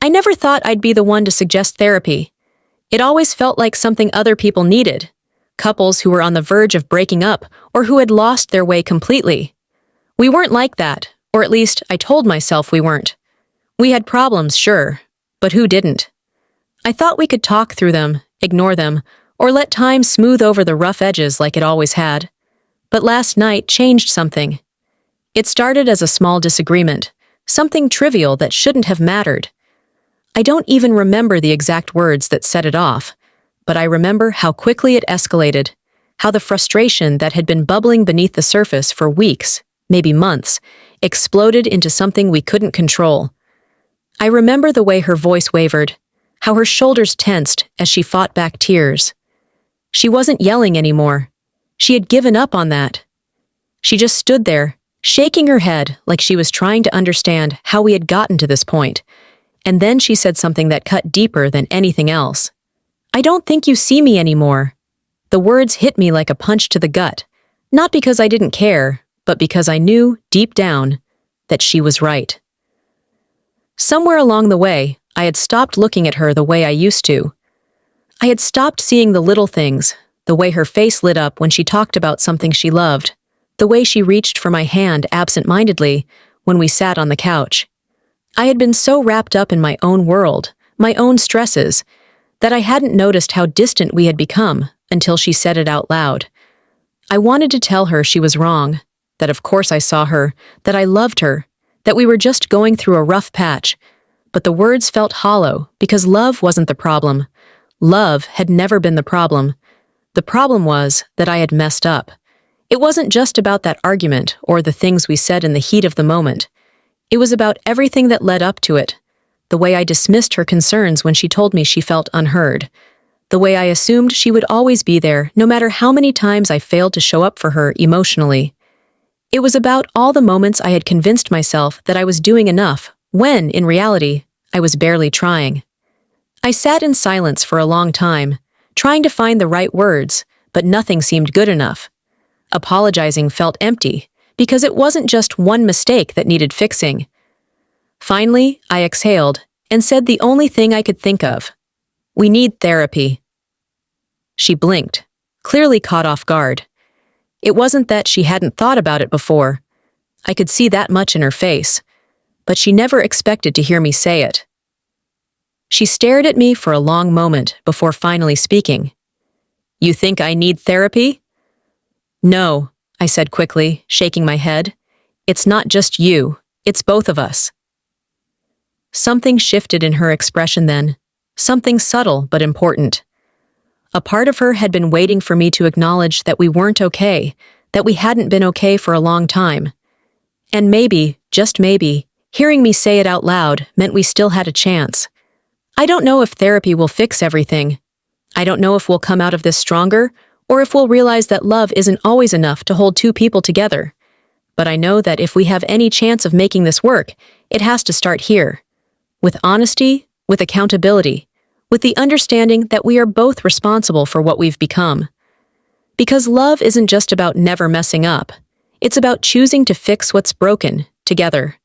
I never thought I'd be the one to suggest therapy. It always felt like something other people needed. Couples who were on the verge of breaking up or who had lost their way completely. We weren't like that, or at least I told myself we weren't. We had problems, sure, but who didn't? I thought we could talk through them, ignore them, or let time smooth over the rough edges like it always had. But last night changed something. It started as a small disagreement, something trivial that shouldn't have mattered. I don't even remember the exact words that set it off, but I remember how quickly it escalated, how the frustration that had been bubbling beneath the surface for weeks, maybe months, exploded into something we couldn't control. I remember the way her voice wavered, how her shoulders tensed as she fought back tears. She wasn't yelling anymore. She had given up on that. She just stood there, shaking her head like she was trying to understand how we had gotten to this point. And then she said something that cut deeper than anything else. "I don't think you see me anymore." The words hit me like a punch to the gut, not because I didn't care, but because I knew, deep down, that she was right. Somewhere along the way, I had stopped looking at her the way I used to. I had stopped seeing the little things, the way her face lit up when she talked about something she loved, the way she reached for my hand absent-mindedly when we sat on the couch. I had been so wrapped up in my own world, my own stresses, that I hadn't noticed how distant we had become until she said it out loud. I wanted to tell her she was wrong, that of course I saw her, that I loved her, that we were just going through a rough patch, but the words felt hollow because love wasn't the problem. Love had never been the problem. The problem was that I had messed up. It wasn't just about that argument or the things we said in the heat of the moment. It was about everything that led up to it. The way I dismissed her concerns when she told me she felt unheard. The way I assumed she would always be there, no matter how many times I failed to show up for her emotionally. It was about all the moments I had convinced myself that I was doing enough, when, in reality, I was barely trying. I sat in silence for a long time, trying to find the right words, but nothing seemed good enough. Apologizing felt empty, because it wasn't just one mistake that needed fixing. Finally, I exhaled and said the only thing I could think of. "We need therapy." She blinked, clearly caught off guard. It wasn't that she hadn't thought about it before. I could see that much in her face, but she never expected to hear me say it. She stared at me for a long moment before finally speaking. "You think I need therapy?" "No," I said quickly, shaking my head. "It's not just you, it's both of us." Something shifted in her expression then, something subtle but important. A part of her had been waiting for me to acknowledge that we weren't okay, that we hadn't been okay for a long time. And maybe, just maybe, hearing me say it out loud meant we still had a chance. I don't know if therapy will fix everything. I don't know if we'll come out of this stronger, or if we'll realize that love isn't always enough to hold two people together. But I know that if we have any chance of making this work, it has to start here. With honesty, with accountability, with the understanding that we are both responsible for what we've become. Because love isn't just about never messing up. It's about choosing to fix what's broken, together.